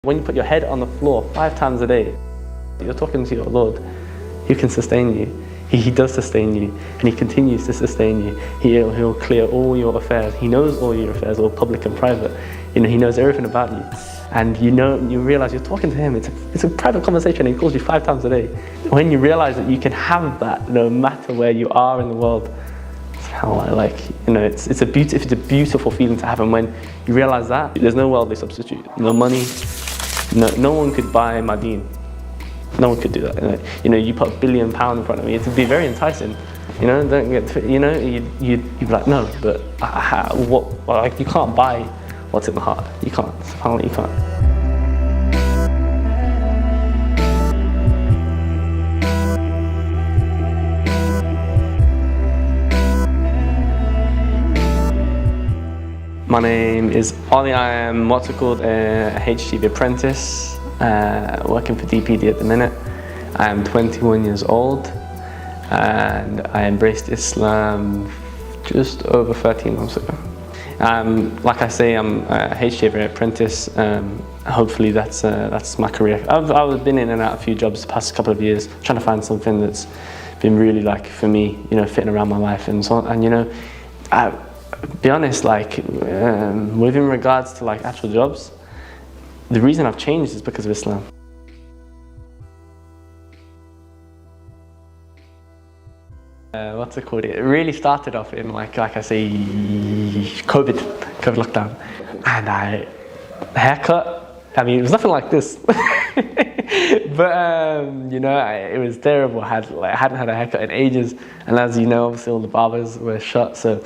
When you put your head on the floor 5 times a day, you're talking to your Lord, who can sustain you. He does sustain you, and He continues to sustain you. He'll clear all your affairs. He knows all your affairs, all public and private. He knows everything about you. And you realize you're talking to Him. It's a private conversation, and He calls you 5 times a day. When you realize that you can have that no matter where you are in the world, it's a beautiful feeling to have. And when you realize that, there's no worldly substitute. No money, no one could buy my deen. No one could do that. You put £1 billion in front of me, it'd be very enticing. You'd be like, no, but you can't buy what's in the heart. You can't. Apparently, you can't. My name is Ollie. I am what's called a HGV apprentice, working for DPD at the minute. I am 21 years old and I embraced Islam just over 13 months ago. Like I say, I'm a HGV apprentice. Hopefully that's my career. I've been in and out of a few jobs the past couple of years, trying to find something that's been really for me, fitting around my life and so on. And be honest, within regards to actual jobs, the reason I've changed is because of Islam. What's it called? It really started off in like I say, COVID lockdown, and haircut. I mean, it was nothing like this, but it was terrible. I hadn't had a haircut in ages, and as you know, obviously all the barbers were shut, so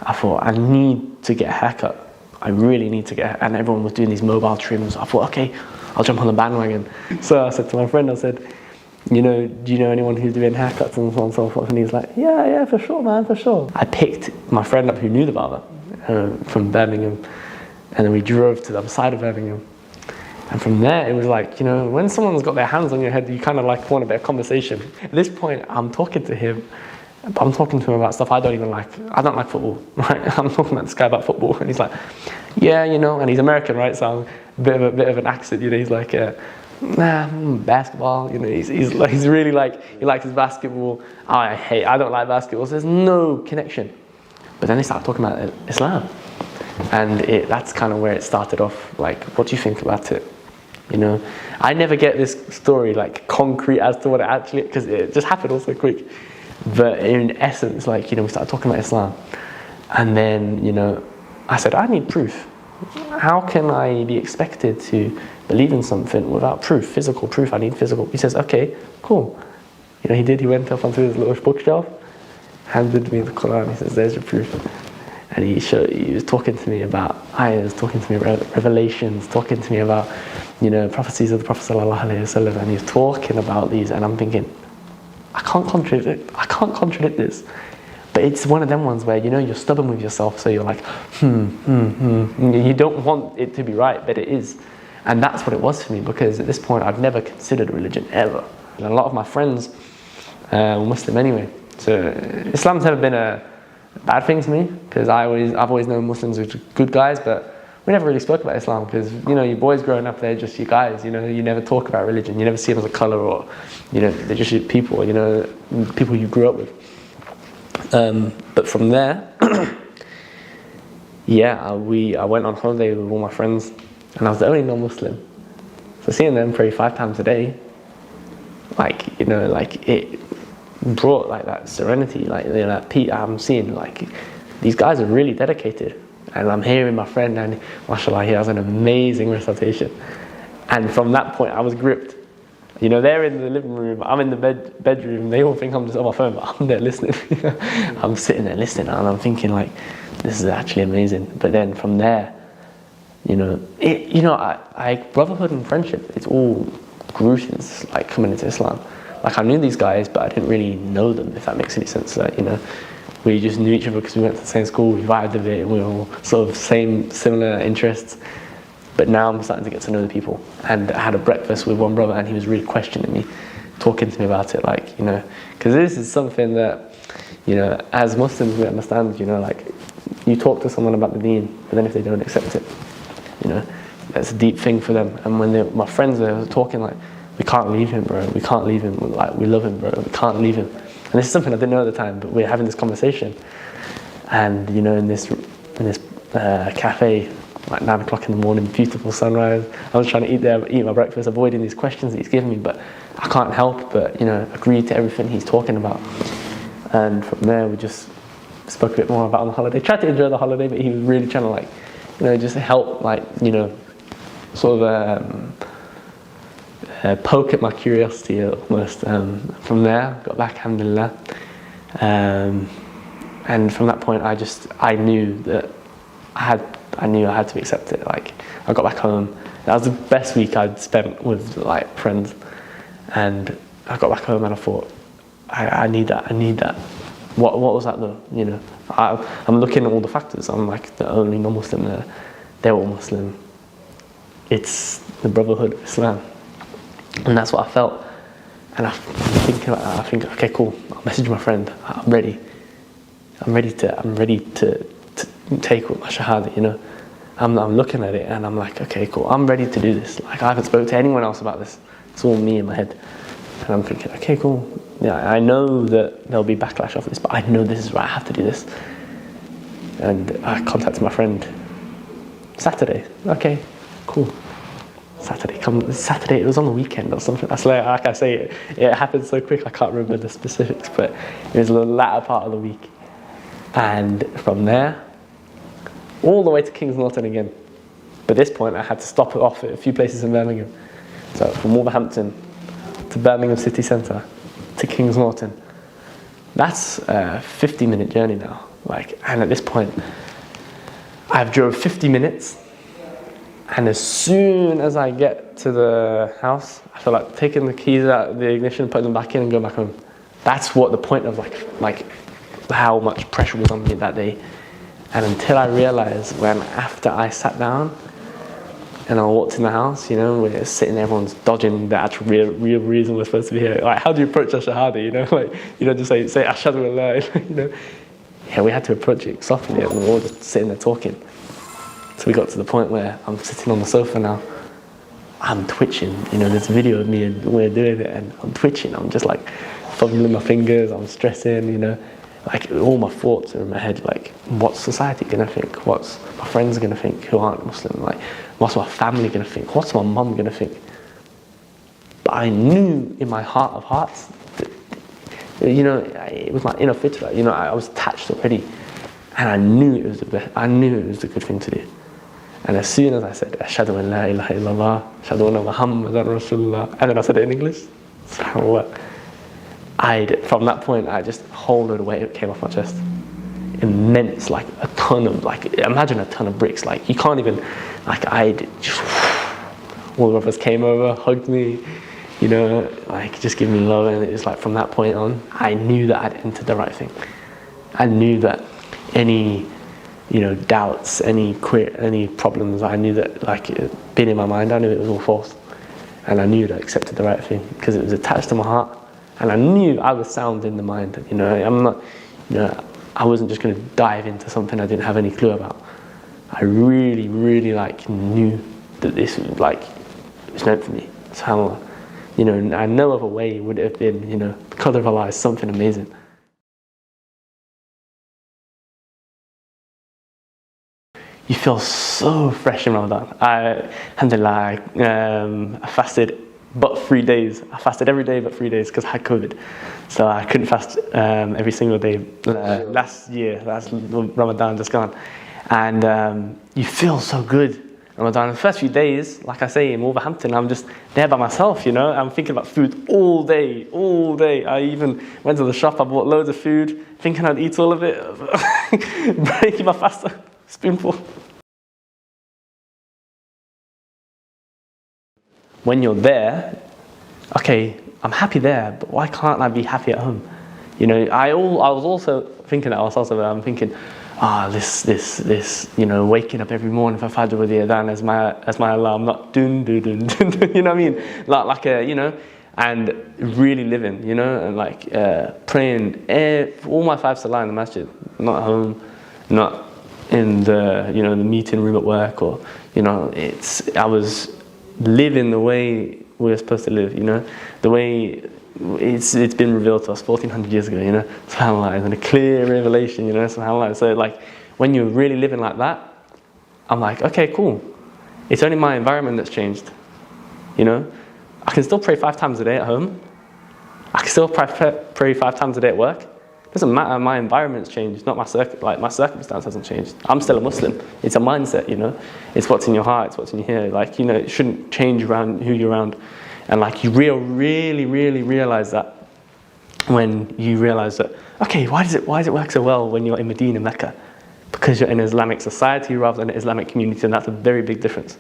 I thought, I need to get a haircut. I really need to get, and everyone was doing these mobile trims. I thought, okay, I'll jump on the bandwagon. So I said to my friend, I said, do you know anyone who's doing haircuts and so on and so forth? And he's like, yeah, for sure, man, for sure. I picked my friend up who knew the barber from Birmingham, and then we drove to the other side of Birmingham. And from there, it was when someone's got their hands on your head, you kind of want a bit of conversation. At this point, I'm talking to him. I'm talking to him about stuff I don't even like. I don't like football, right? I'm talking about this guy about football, and he's like, yeah, and he's American, right? So I'm a bit of an accent, He's like, basketball, He's really he likes his basketball. I don't like basketball. So there's no connection. But then they start talking about Islam, and that's kind of where it started off. What do you think about it? I never get this story concrete as to what it actually, because it just happened all so quick. But in essence, we started talking about Islam. And then, I said, I need proof. How can I be expected to believe in something without proof, physical proof? I need physical. He says, okay, cool. He went up onto his little bookshelf, handed me the Quran. He says, there's your proof. And he was talking to me about ayahs, talking to me about revelations, talking to me about, prophecies of the Prophet ﷺ. And he was talking about these, and I'm thinking, I can't contradict this. But it's one of them ones where, you're stubborn with yourself, so you're like, You don't want it to be right, but it is. And that's what it was for me, because at this point, I've never considered a religion, ever. And a lot of my friends were Muslim anyway. So Islam's never been a bad thing to me, because I've always known Muslims who are good guys, but we never really spoke about Islam, because, your boys growing up, they're just your guys, you never talk about religion, you never see them as a colour, or, they're just your people, people you grew up with. But from there, I went on holiday with all my friends, and I was the only non-Muslim. So seeing them pray 5 times a day, it brought that serenity, that peace. I'm seeing these guys are really dedicated. And I'm hearing my friend, and mashallah, he has an amazing recitation. And from that point, I was gripped. They're in the living room, I'm in the bedroom, they all think I'm just on my phone, but I'm there listening. I'm sitting there listening, and I'm thinking this is actually amazing. But then from there, brotherhood and friendship, it's all grew since coming into Islam. I knew these guys, but I didn't really know them, if that makes any sense. We just knew each other because we went to the same school, we vibed a bit, and we were all sort of similar interests. But now I'm starting to get to know the people. And I had a breakfast with one brother, and he was really questioning me, talking to me about it, because this is something that, as Muslims we understand, you talk to someone about the deen, but then if they don't accept it, a deep thing for them. And when my friends were talking like, we can't leave him, bro. We can't leave him. Like, we love him, bro. We can't leave him. And this is something I didn't know at the time, but we're having this conversation. And you know, in this cafe, like 9 o'clock in the morning, beautiful sunrise. I was trying to eat my breakfast, avoiding these questions that he's giving me, but I can't help but, you know, agree to everything he's talking about. And from there, we just spoke a bit more about on the holiday. Tried to enjoy the holiday, but he was really trying to, like, you know, just help, like, you know, sort of poke at my curiosity almost. From there, got back, alhamdulillah. And from that point, I knew that I had to accept it. Like, I got back home. That was the best week I'd spent with, like, friends. And I got back home and I thought, I need that. What was that though? You know, I'm looking at all the factors. I'm like the only non-Muslim there. They're all Muslim. It's the brotherhood of Islam. And that's what I felt. And I'm thinking about that. I think, okay, cool. I'll message my friend. I'm ready to take my shahada, you know. I'm looking at it and I'm like, okay, cool. I'm ready to do this. Like, I haven't spoken to anyone else about this. It's all me in my head. And I'm thinking, okay, cool. Yeah, I know that there'll be backlash off this, but I know this is right. I have to do this. And I contacted my friend. Saturday. Okay, cool. Saturday, it was on the weekend or something. That's like I say, it happened so quick I can't remember the specifics, but it was the latter part of the week. And from there, all the way to Kings Norton again. But at this point, I had to stop off at a few places in Birmingham. So from Wolverhampton to Birmingham city centre to Kings Norton. That's a 50-minute journey now. Like, and at this point, I've drove 50 minutes. And as soon as I get to the house, I feel like taking the keys out of the ignition, putting them back in and going back home. That's what the point of like how much pressure was on me that day. And until I realized after I sat down and I walked in the house, you know, we're sitting there, everyone's dodging the actual real reason we're supposed to be here. Like, how do you approach a shahada, you know? Like, you don't just say ashhadu an la ilaha, you know? Yeah, we had to approach it softly and we were all just sitting there talking. So we got to the point where I'm sitting on the sofa now. I'm twitching, you know, there's a video of me and we're doing it and I'm twitching. I'm just like fumbling my fingers, I'm stressing, you know. Like, all my thoughts are in my head, like, what's society gonna think? What's my friends gonna think who aren't Muslim? Like, what's my family gonna think? What's my mum gonna think? But I knew in my heart of hearts that, you know, it was my inner fitrah, you know, I was attached already. And I knew it was the best, I knew it was the good thing to do. And as soon as I said, ashhadu an la ilaha illallah, ashhadu anna Muhammadan Rasulullah, and then I said it in English, subhanAllah, from that point, I just, a whole load of weight came off my chest. Immense, like a ton of, like, imagine a ton of bricks. Like, you can't even, like, all of us came over, hugged me, you know, like, just give me love. And it's like, from that point on, I knew that I'd entered the right thing. I knew that any, you know, doubts, any problems, I knew that, like, it being in my mind, I knew it was all false. And I knew that I accepted the right thing because it was attached to my heart. And I knew I was sound in the mind, you know, I'm not, you know, I wasn't just going to dive into something I didn't have any clue about. I really, really, like, knew that this was, like, it was meant for me, subhanAllah. You know, and no other way would it have been, you know, the qadr of Allah is something amazing. You feel so fresh in Ramadan. Alhamdulillah, I fasted but 3 days. I fasted every day but 3 days because I had COVID. So I couldn't fast every single day last Ramadan just gone. And you feel so good. Ramadan, the first few days, like I say, in Wolverhampton, I'm just there by myself, you know. I'm thinking about food all day. I even went to the shop, I bought loads of food, thinking I'd eat all of it, breaking my fast, spoonful. When you're there, okay, I'm happy there, but why can't I be happy at home? You know, I was also thinking that I'm thinking, this, you know, waking up every morning for Fajr with the adhan as my alarm, not dun, dun, dun, dun, dun, you know what I mean? Like a, you know, and really living, you know, and like praying all my 5 salah in the masjid, not at home, not in the the meeting room at work, or I was living the way we're supposed to live, the way it's been revealed to us 1400 years ago, subhanAllah, and a clear revelation, subhanAllah. So like when you're really living like that, I'm like, okay, cool. It's only my environment that's changed, I can still pray 5 times a day at home. I can still pray 5 times a day at work. It doesn't matter, my environment's changed, not my circumstance hasn't changed. I'm still a Muslim. It's a mindset, It's what's in your heart, it's what's in your head. Like, it shouldn't change around who you're around. And like you really realize that when you realize that, okay, why does it work so well when you're in Medina, Mecca? Because you're in an Islamic society rather than an Islamic community, and that's a very big difference.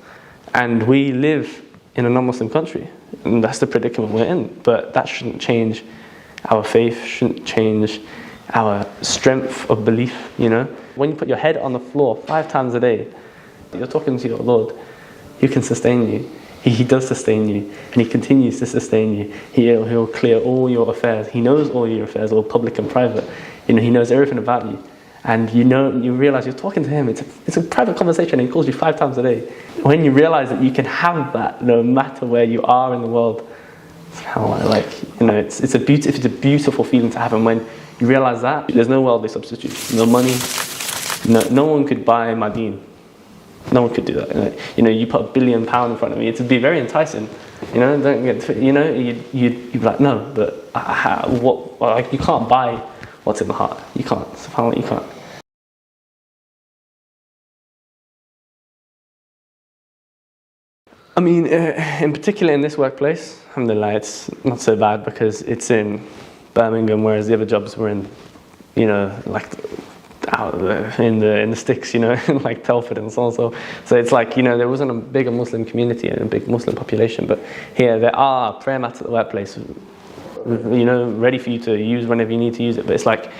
And we live in a non-Muslim country, and that's the predicament we're in. But that shouldn't change our faith, shouldn't change our strength of belief, When you put your head on the floor 5 times a day, you're talking to your Lord, who can sustain you. He does sustain you, and He continues to sustain you. He'll clear all your affairs. He knows all your affairs, all public and private. He knows everything about you. And you realize you're talking to Him. It's a private conversation, and He calls you 5 times a day. When you realize that you can have that no matter where you are in the world, it's a beautiful feeling to have. And when you realize that, there's no worldly substitute, no money, no one could buy my deen. No one could do that. You put £1 billion in front of me, it'd be very enticing. You'd be like, no, but you can't buy what's in the heart. You can't. SubhanAllah, you can't. I mean, in particular in this workplace, alhamdulillah, it's not so bad because it's in Birmingham, whereas the other jobs were in, like out in the sticks, like Telford and so on. So it's like, there wasn't a bigger Muslim community and a big Muslim population, but here there are prayer mats at the workplace, ready for you to use whenever you need to use it. But it's like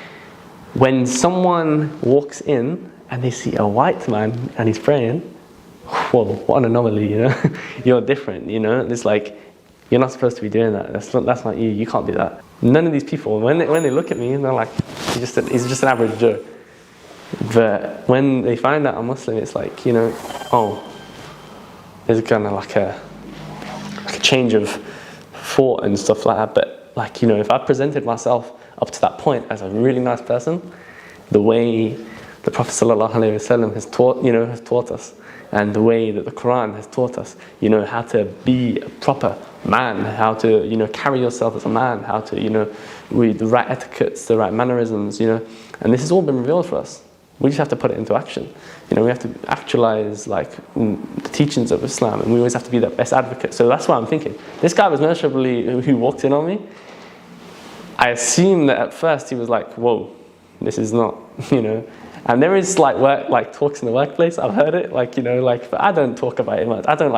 when someone walks in and they see a white man and he's praying, whoa, what an anomaly, You're different, It's like, you're not supposed to be doing that. That's not you. You can't do that. None of these people, when they look at me, they're like, he's just an average Joe. But when they find out I'm Muslim, it's like, oh, there's kind of like a change of thought and stuff like that. But like, if I presented myself up to that point as a really nice person, the way the Prophet ﷺ has taught us, and the way that the Quran has taught us, how to be a proper man, how to, carry yourself as a man, how to, with the right etiquettes, the right mannerisms, and this has all been revealed for us. We just have to put it into action. We have to actualize the teachings of Islam, and we always have to be that best advocate. So that's what I'm thinking. This guy was mercifully who walked in on me. I assume that at first he was like, whoa, this is not, And there is like talks in the workplace. I've heard it, but I don't talk about it much. I don't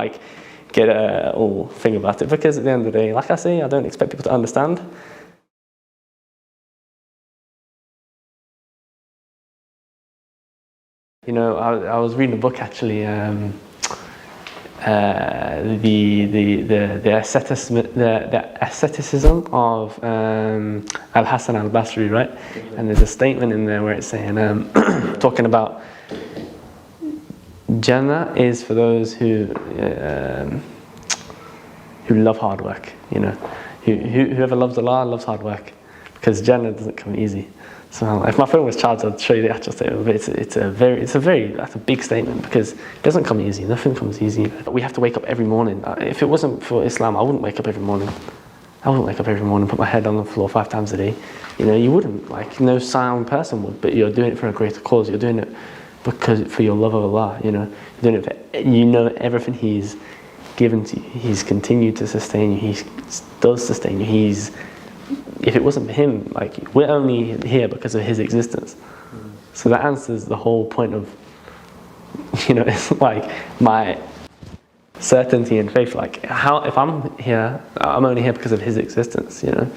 get all thing about it, because at the end of the day, like I say, I don't expect people to understand. I was reading a book actually, the asceticism of Al-Hasan al-Basri, right? And there's a statement in there where it's saying, talking about Jannah is for those who love hard work. Whoever loves Allah loves hard work, because Jannah doesn't come easy. So if my phone was charged, I'd show you the actual statement. But that's a big statement, because it doesn't come easy. Nothing comes easy. We have to wake up every morning. If it wasn't for Islam, I wouldn't wake up every morning. Put my head on the floor 5 times a day. You wouldn't. No sound person would. But you're doing it for a greater cause. You're doing it for your love of Allah. You're doing it for, everything He's given to you. He's continued to sustain you. He does sustain you. If it wasn't for Him, we're only here because of His existence. So that answers the whole point of, it's like my certainty and faith. If I'm here, I'm only here because of His existence. So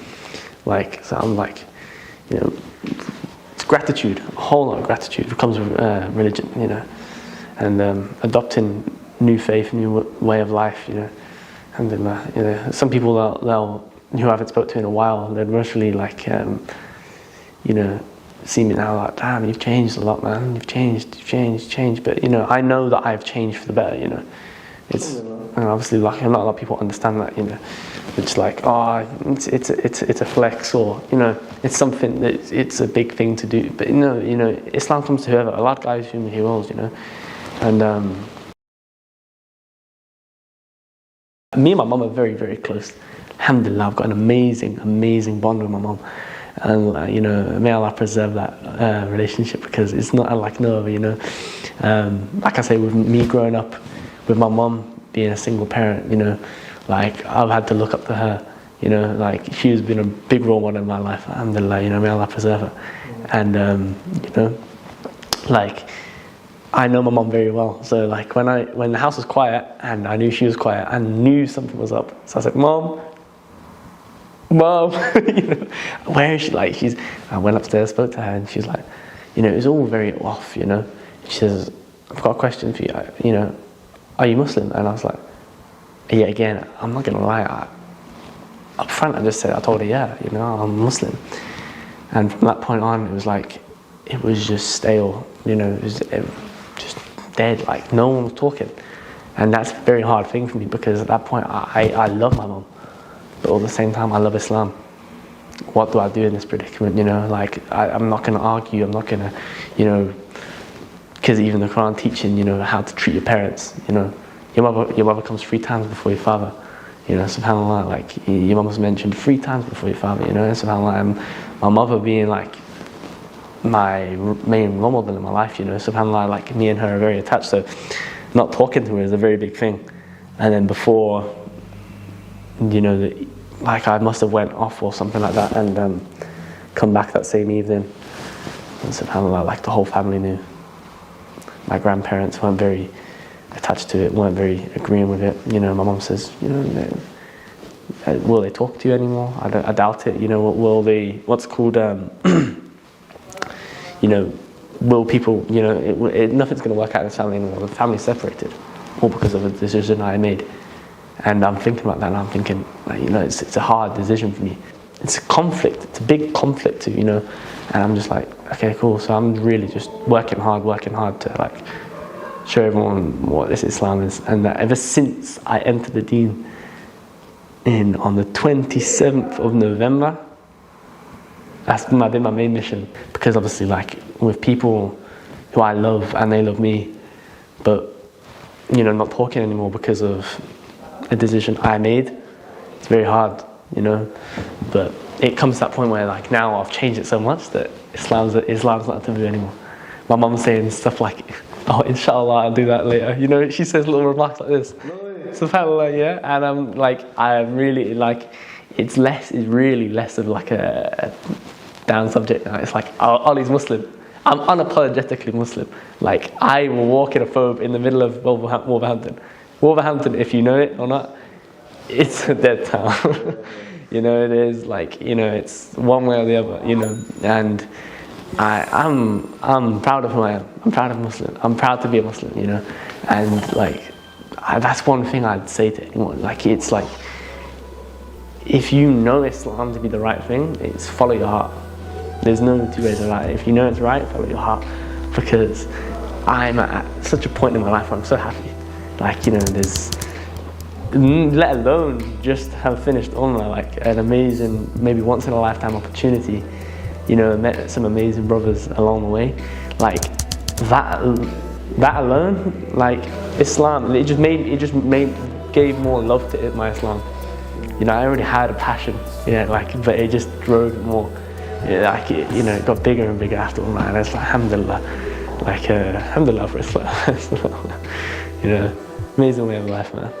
I'm it's gratitude, a whole lot of gratitude. It comes with religion, and adopting new faith, new way of life, and some people who I haven't spoken to in a while, they're mostly see me now like, damn, you've changed a lot, man. You've changed. But you know, I know that I've changed for the better. You know, it's and obviously like not a lot of people understand that. You know, it's like, oh, it's a flex, or you know, it's something that it's a big thing to do. But you know, Islam comes to whoever. Allah guides whom He wills. You know, and me and my mum are very, very close. Alhamdulillah, I've got an amazing bond with my mum. And you know, may Allah preserve that relationship, because it's not unlike no other, you know. Like I say, with me growing up with my mum being a single parent, you know, like I've had to look up to her, you know, like she's been a big role model in my life. Alhamdulillah, you know, may Allah preserve her. And you know, like I know my mum very well. So like when the house was quiet and I knew she was quiet, I knew something was up. So I said, Mom, you know, where is she? Like I went upstairs, spoke to her, and she's like, you know, it was all very off, you know. She says, I've got a question for you. You know, are you Muslim? And I was like, yeah. Again, I'm not gonna lie. Up front, I told her, yeah, you know, I'm Muslim. And from that point on, it was just stale, you know, it was just dead. Like no one was talking, and that's a very hard thing for me, because at that point, I love my mum. But at the same time, I love Islam. What do I do in this predicament? You know, like I'm not going to argue. I'm not going to, you know, because even the Quran teaching, you know, how to treat your parents. You know, your mother comes 3 times before your father. You know, subhanallah, like your mum was mentioned 3 times before your father. You know, and subhanallah, and my mother being like my main role model in my life. You know, subhanallah, like me and her are very attached. So not talking to her is a very big thing. And then before, you know, like I must have went off or something like that, and come back that same evening, and subhanallah, like the whole family knew. My grandparents weren't very attached to it, weren't very agreeing with it. You know, my mum says, you know, will they talk to you anymore? I doubt it. You know, will they? What's called, you know, will people? You know, nothing's going to work out in this family anymore. The family's separated, all because of a decision I made. And I'm thinking about that, and I'm thinking, like, you know, it's a hard decision for me. It's a conflict. It's a big conflict too, you know. And I'm just like, okay, cool. So I'm really just working hard to like show everyone what this Islam is. And that ever since I entered the Deen on the 27th of November, that's been my main mission. Because obviously, like with people who I love and they love me, but you know, not talking anymore because of a decision I made, it's very hard, you know. But it comes to that point where like now I've changed it so much that Islam's not taboo anymore. My mum's saying stuff like, oh, inshallah, I'll do that later. You know, she says little remarks like this. SubhanAllah, yeah. And I'm like, I really like, it's really less of like a down subject now. It's like, oh, Ollie's Muslim. I'm unapologetically Muslim. Like I will walk in a phobe in the middle of Wolverhampton. Wolverhampton, if you know it or not, it's a dead town. You know, it is like, you know, it's one way or the other, you know. And I'm proud of who I am. I'm proud of Muslim. I'm proud to be a Muslim, you know. And like, that's one thing I'd say to anyone. Like, it's like, if you know Islam to be the right thing, it's follow your heart. There's no 2 ways about it. If you know it's right, follow your heart. Because I'm at such a point in my life where I'm so happy. Like, you know, there's, let alone just have finished Umrah, like an amazing, maybe once in a lifetime opportunity, you know, met some amazing brothers along the way. Like that alone, like Islam, it just gave more love to it, my Islam. You know, I already had a passion, you know, like, but it just drove it more. Yeah, like you know, it got bigger and bigger after Umrah, and it's like, alhamdulillah, like alhamdulillah for Islam. You know, amazing way of life, man.